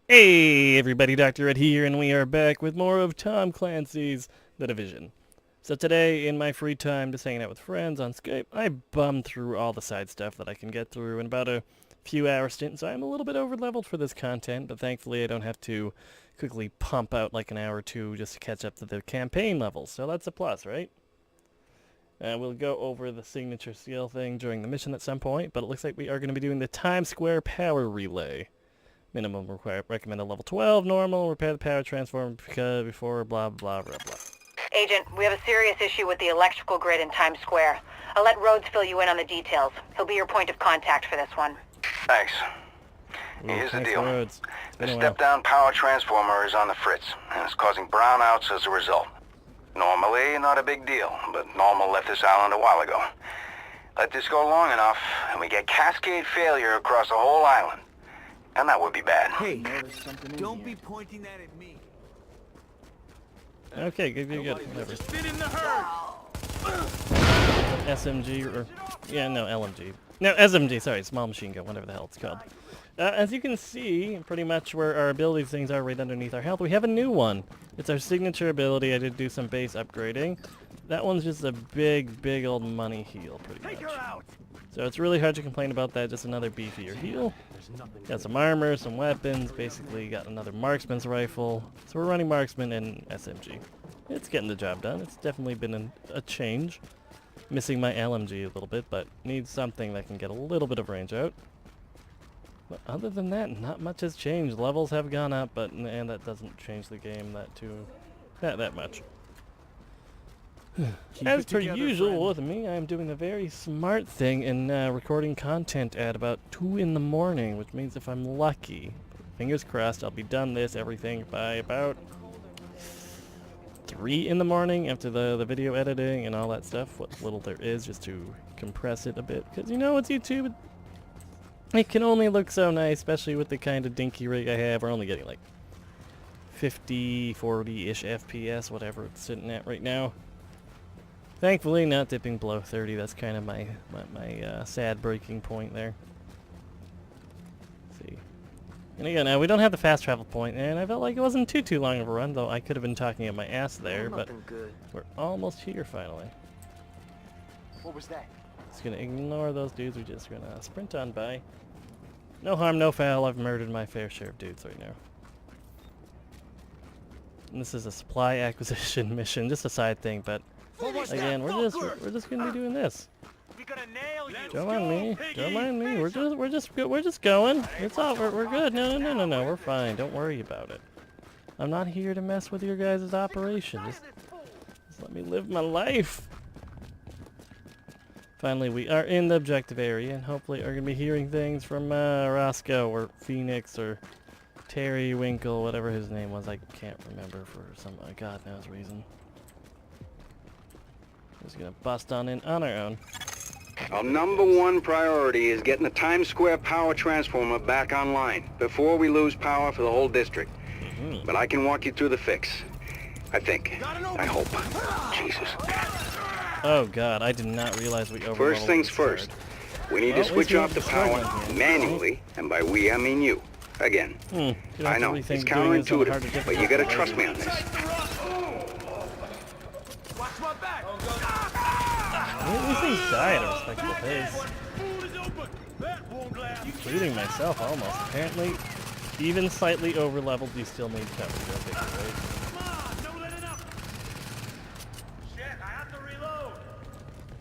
Hey everybody, Dr. Ed here, and we are back with more of Tom Clancy's The Division. So today, in my free time, just hanging out with friends on Skype, I bummed through all the side stuff that I can get through in about a few hour stint, so I'm a little bit over-leveled for this content, but thankfully I don't have to quickly pump out like an hour or two just to catch up to the campaign levels, so that's a plus, right? We'll go over the signature skill thing during the mission at some point, but it looks like we are going to be doing the Times Square Power Relay. Minimum recommended level 12, normal, repair the power transformer before blah blah blah blah. Agent, we have a serious issue with the electrical grid in Times Square. I'll let Rhodes fill you in on the details. He'll be your point of contact for this one. Thanks. Ooh, Here's the thanks, deal. Rhodes. The step-down power transformer is on the fritz, and it's causing brownouts as a result. Normally, not a big deal, but Normal left this island a while ago. Let this go long enough, and we get cascade failure across the whole island. And that would be bad. Hey, don't be pointing that at me. Okay, good. Whatever. Just fit in the herd. SMG or LMG. No, SMG. Sorry, small machine gun, whatever the hell it's called. As you can see, pretty much where our abilities things are right underneath our health, we have a new one. It's our signature ability. I did do some base upgrading. That one's just a big old money heal, pretty much. Take her out. So it's really hard to complain about that, just another beefier heal. Got some armor, some weapons, basically got another marksman's rifle. So we're running marksman and SMG. It's getting the job done. It's definitely been a change. Missing my LMG a little bit, but needs something that can get a little bit of range out. But other than that, not much has changed. Levels have gone up, but and that doesn't change the game that much. As per usual with me, I'm doing a very smart thing in recording content at about 2 in the morning, which means if I'm lucky, fingers crossed, I'll be done everything by about 3 in the morning after the video editing and all that stuff, what little there is, just to compress it a bit. Because you know, it's YouTube, it can only look so nice, especially with the kind of dinky rig I have. We're only getting like 50, 40-ish FPS, whatever it's sitting at right now. Thankfully, not dipping below 30. That's kind of my sad breaking point there. Let's see. And again, we don't have the fast travel point, and I felt like it wasn't too long of a run, though I could have been talking at my ass there, but we're almost here finally. What was that? Just gonna ignore those dudes. We're just gonna sprint on by. No harm, no foul. I've murdered my fair share of dudes right now. And this is a supply acquisition mission, just a side thing, but again, we're just gonna be doing this. Don't mind me. Don't mind me. We're just going. It's all. We're good. No. We're fine. Don't worry about it. I'm not here to mess with your guys' operation. Just let me live my life. Finally, we are in the objective area, and hopefully are gonna be hearing things from Roscoe or Phoenix or Terry Winkle, whatever his name was. I can't remember for some God knows reason. Just gonna bust on in on our own. Our #1 priority is getting the Times Square power transformer back online before we lose power for the whole district. But I can walk you through the fix. I think. I hope. Jesus. Oh God, I did not realize we overloaded. First things first. We need to switch off the power manually, and by we I mean you. Again. I know, it's counterintuitive, but you gotta trust me on this. Watch my back. These things die at a respectable pace. Including myself, almost. Apparently, even slightly over-leveled, you still need coverage. Okay, right?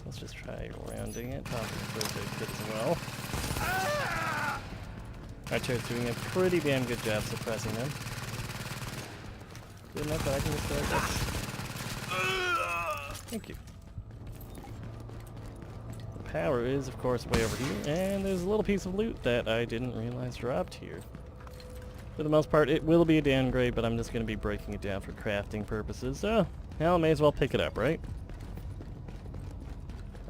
Let's just try rounding it. Probably good as well. Archer's doing a pretty damn good job suppressing them. Good enough that I can just start this. Thank you. The power is, of course, way over here, and there's a little piece of loot that I didn't realize dropped here. For the most part, it will be a downgrade, but I'm just going to be breaking it down for crafting purposes, so hell, I may as well pick it up, right?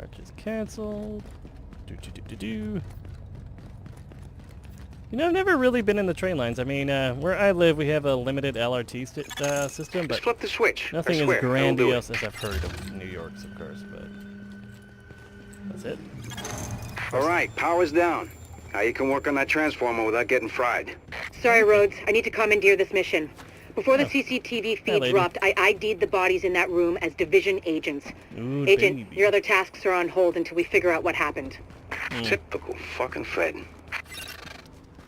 Archer's cancelled. You know, I've never really been in the train lines. I mean, where I live, we have a limited LRT system, but Just flip the switch. nothing I swear, as grandiose as I've heard of New York's, of course, but that's it. All right, power's down. How you can work on that transformer without getting fried. Sorry, Rhodes. I need to commandeer this mission. Before the CCTV feed lady. dropped, I ID'd the bodies in that room as Division agents. Ooh, Agent, baby. your other tasks are on hold until we figure out what happened. Typical fucking Fred.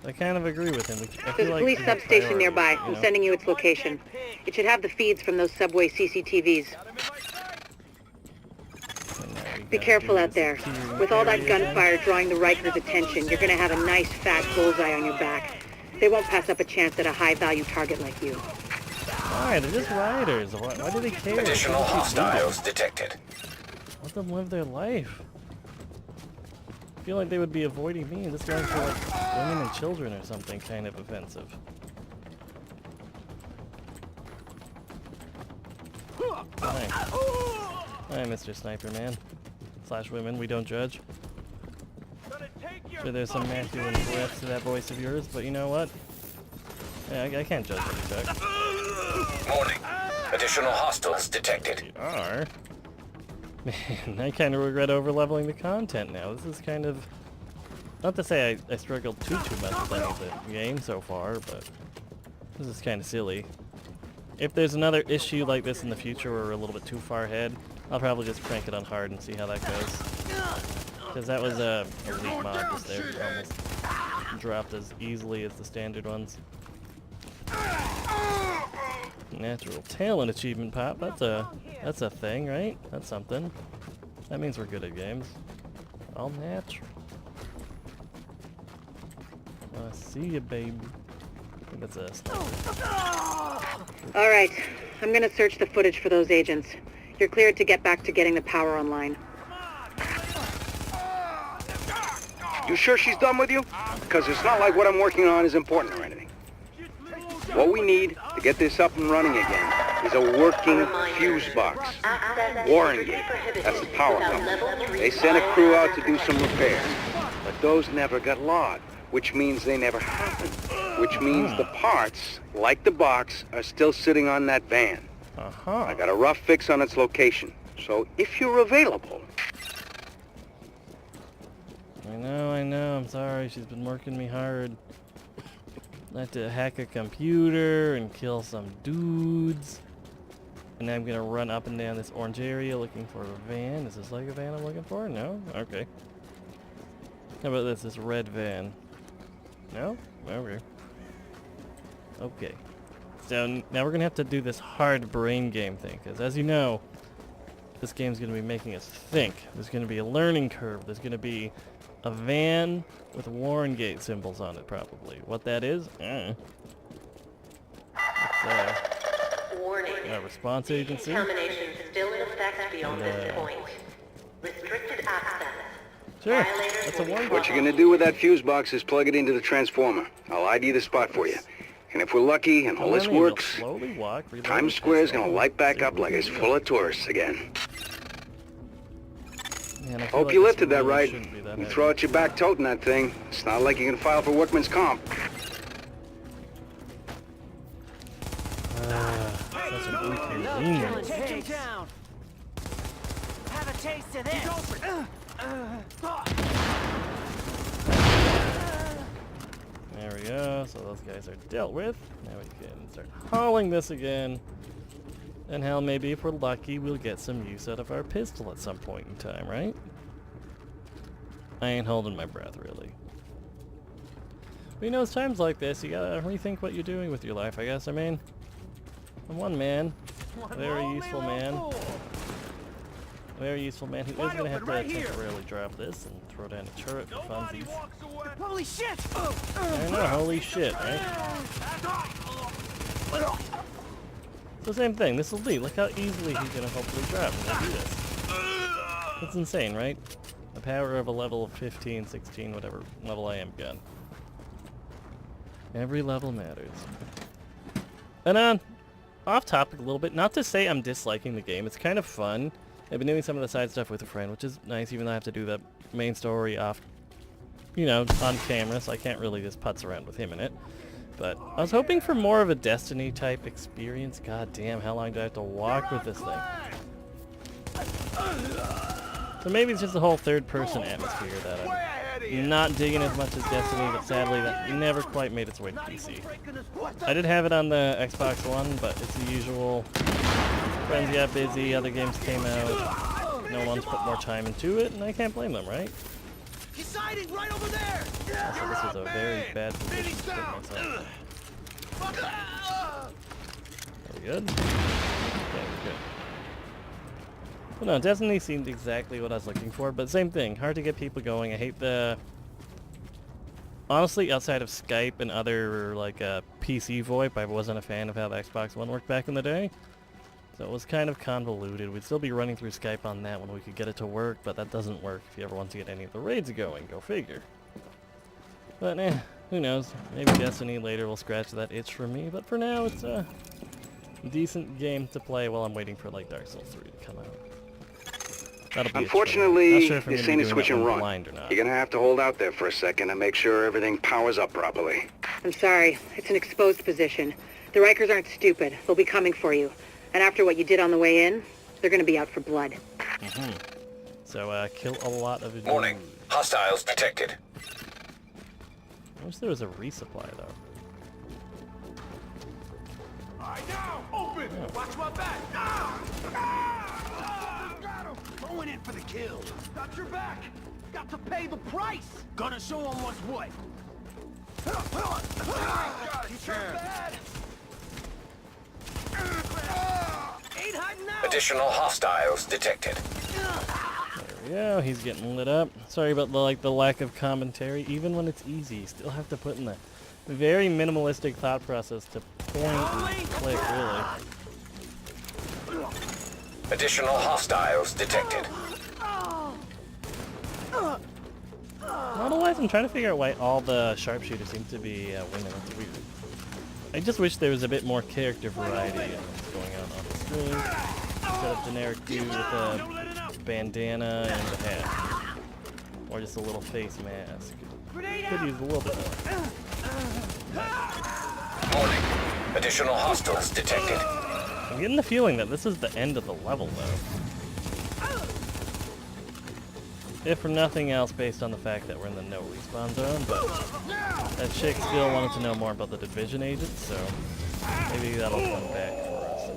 I kind of agree with him. I There's feel a like police he's a substation priority, nearby. you I'm know? sending you its location. It should have the feeds from those subway CCTVs. And now we Be gotta careful do out the there. security With all that area again. gunfire drawing the Rikers' attention, you're gonna have a nice fat bullseye on your back. They won't pass up a chance at a high-value target like you. Why? They're just riders. Why do they care? Additional They just keep hostiles detected. moving. Let them live their life. I feel like they would be avoiding me. This guy's for like women and children or something kind of offensive. Hi. Hi, Mr. Sniper Man. Slash women, we don't judge. Sure, there's some masculine breath to that voice of yours, but you know what? Yeah, I can't judge what you talk. Warning. Additional hostiles detected. You are. Man, I kind of regret over-leveling the content now. This is kind of... Not to say I struggled too much with any of the game so far, but... This is kind of silly. If there's another issue like this in the future where we're a little bit too far ahead, I'll probably just crank it on hard and see how that goes. Because that was a elite mod just there. Almost dropped as easily as the standard ones. Natural talent achievement pop. That's a thing, right? That's something. That means we're good at games. All natural. I see you, baby. I think that's a sniper. All right, I'm gonna search the footage for those agents. You're cleared to get back to getting the power online. You sure she's done with you? Because it's not like what I'm working on is important or anything. What we need to get this up and running again is a working fuse box. Warren Gate, that's the power company. They sent a crew out to do some repairs, but those never got logged, which means they never happened. Which means the parts, like the box, are still sitting on that van. Uh-huh. I got a rough fix on its location, so if you're available... I know, I'm sorry. She's been working me hard. I had to hack a computer and kill some dudes. And now I'm gonna run up and down this orange area looking for a van. Is this like a van I'm looking for? No? Okay. How about this red van? No? Okay. Okay. So now we're gonna have to do this hard brain game thing, because as you know, this game's gonna be making us think. There's gonna be a learning curve. There's gonna be a van with Warren Gate symbols on it, probably. What that is? Warning. Response agency. Decontamination still in effect beyond this point. Restricted access. Sure. Violators That's a will be warning. What you're gonna do with that fuse box is plug it into the transformer. I'll ID the spot for you. And if we're lucky and all this Melanie will works, slowly walk, reload Times the Square's pistol. gonna light back up like it's full of tourists again. Man, I feel Hope like you this lifted that really right. shouldn't be that You heavy. throw out your back toting that thing. It's not like you can file for workman's comp. Such an inconvenience. Take him down. Have a taste of this. There we go. So those guys are dealt with. Now we can start hauling this again. And hell, maybe if we're lucky, we'll get some use out of our pistol at some point in time, right? I ain't holding my breath, really. But you know, it's times like this, you gotta rethink what you're doing with your life, I guess. I mean, I'm one man. A very useful man. A very useful man who is going to have to temporarily drop this and throw down a turret for funsies. Holy shit! I know, holy shit, right? It's the same thing. This will be. Look how easily he's going to hopefully drop when I do this. That's insane, right? The power of a level 15, 16, whatever level I am gun. Every level matters. And off topic a little bit. Not to say I'm disliking the game. It's kind of fun. I've been doing some of the side stuff with a friend, which is nice, even though I have to do the main story off, you know, on camera, so I can't really just putz around with him in it. But I was hoping for more of a Destiny type experience. God damn, how long do I have to walk with this thing? So maybe it's just the whole third person atmosphere that I'm not digging as much as Destiny, but sadly that never quite made its way to PC. I did have it on the Xbox One, but it's the usual. Friends got busy, other games came out, no one's put more time into it, and I can't blame them, right? He's hiding right over there. Also, this was a very bad position to put myself in. Are we good? Okay, we're good. Well, no, Destiny seemed exactly what I was looking for, but same thing. Hard to get people going. I hate the... Honestly, outside of Skype and other, like, PC VoIP, I wasn't a fan of how the Xbox One worked back in the day. So it was kind of convoluted. We'd still be running through Skype on that when we could get it to work, but that doesn't work if you ever want to get any of the raids going. Go figure. But, who knows. Maybe Destiny later will scratch that itch for me, but for now, it's a decent game to play while I'm waiting for, like, Dark Souls 3 to come out. That'll be Unfortunately, sure this ain't a switch and run. You're gonna have to hold out there for a second and make sure everything powers up properly. I'm sorry. It's an exposed position. The Rikers aren't stupid. They'll be coming for you. And after what you did on the way in, they're gonna be out for blood. So, kill a lot of... Warning. Hostiles detected. I wish there was a resupply, though. Alright, now, open. Watch my back. Got him. Going in for the kill. Got your back. Got to pay the price. Gonna show him what's what. He's bad. Ain't hiding out. Additional hostiles detected. There we go, he's getting lit up. Sorry about the lack of commentary. Even when it's easy, you still have to put in the very minimalistic thought process to point and click, really. Additional hostiles detected. Otherwise, I'm trying to figure out why all the sharpshooters seem to be women. It's weird. I just wish there was a bit more character variety in what's going on the screen. Instead of generic dude with a bandana and a hat. Or just a little face mask. Could use a little bit more. Warning. Additional hostiles detected. I'm getting the feeling that this is the end of the level, though. If for nothing else, based on the fact that we're in the no respawn zone, but that chick still wanted to know more about the Division agents, so maybe that'll come back for us.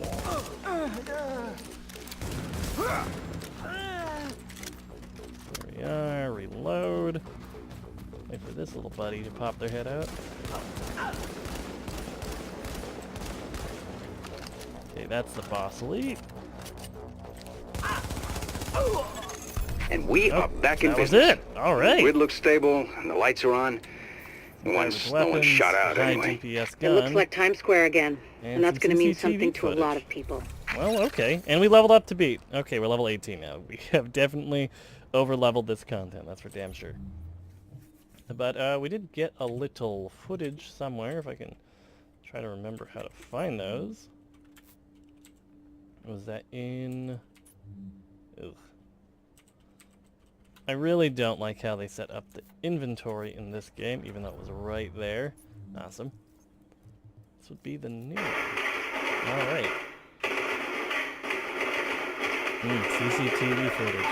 There we are, reload. Wait for this little buddy to pop their head out. Okay, that's the boss elite. And we are back in That was business. it. All right. Grid looks stable, and the lights are on. No one's shot out high anyway. DPS It gun. looks like Times Square again. And that's some gonna mean CCTV something to a lot footage. of people. Well, okay. And we leveled up to beat. Okay, we're level 18 now. We have definitely over-leveled this content. That's for damn sure. But we did get a little footage somewhere, if I can try to remember how to find those. Was that in... Ugh. I really don't like how they set up the inventory in this game, even though it was right there. Awesome. This would be the new one. Alright. CCTV footage.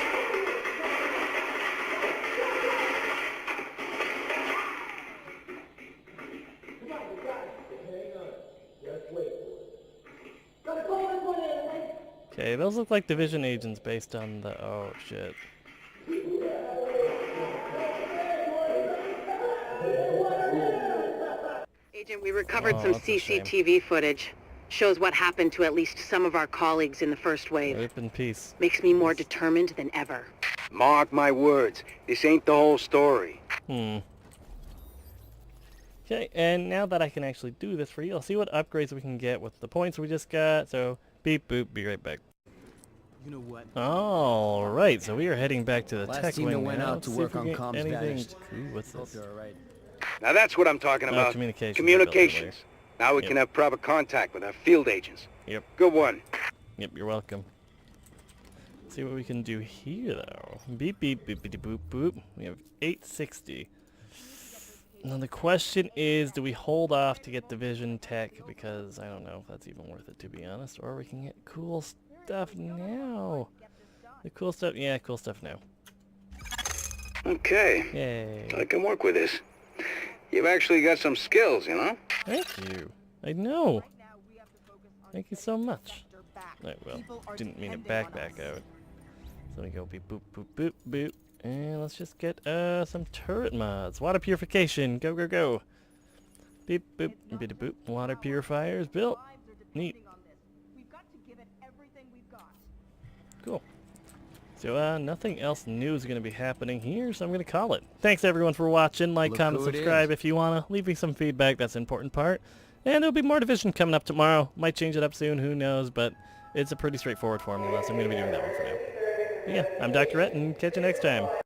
Okay, those look like Division agents based on the... Oh, shit. Agent, we recovered Oh, some that's a shame. CCTV footage. Shows what happened to at least some of our colleagues in the first wave. Rip in peace. Makes me more determined than ever. Mark my words, this ain't the whole story. Okay, and now that I can actually do this for you, I'll see what upgrades we can get with the points we just got. So, beep boop, be right back. You know what? All right, so we are heading back to the Last tech team that wing went now. out Let's to see work if we on get comms anything. vanished. Ooh, what's Hope this? you're all right. Now that's what I'm talking about. Communications. Communications. Now we can have proper contact with our field agents. Yep. Good one. Yep, you're welcome. Let's see what we can do here, though. Beep, beep, beep, beep, boop, boop. We have 860. Now the question is, do we hold off to get Division Tech? Because I don't know if that's even worth it, to be honest. Or we can get cool stuff now. The cool stuff, yeah, cool stuff now. Okay, Yay. I can work with this. You've actually got some skills, you know? Thank you. I know. Thank you so much. Alright, well, didn't mean to back out. So we go beep boop boop boop boop. And let's just get some turret mods. Water purification. Go, go, go. Beep boop beep boop. Water purifiers built. Neat. Cool. So nothing else new is going to be happening here, so I'm going to call it. Thanks everyone for watching. Like, Look comment, who it subscribe is. if you want to. Leave me some feedback. That's the important part. And there'll be more Division coming up tomorrow. Might change it up soon. Who knows? But it's a pretty straightforward formula, so I'm going to be doing that one for now. But yeah, I'm Dr. Ette, and catch you next time.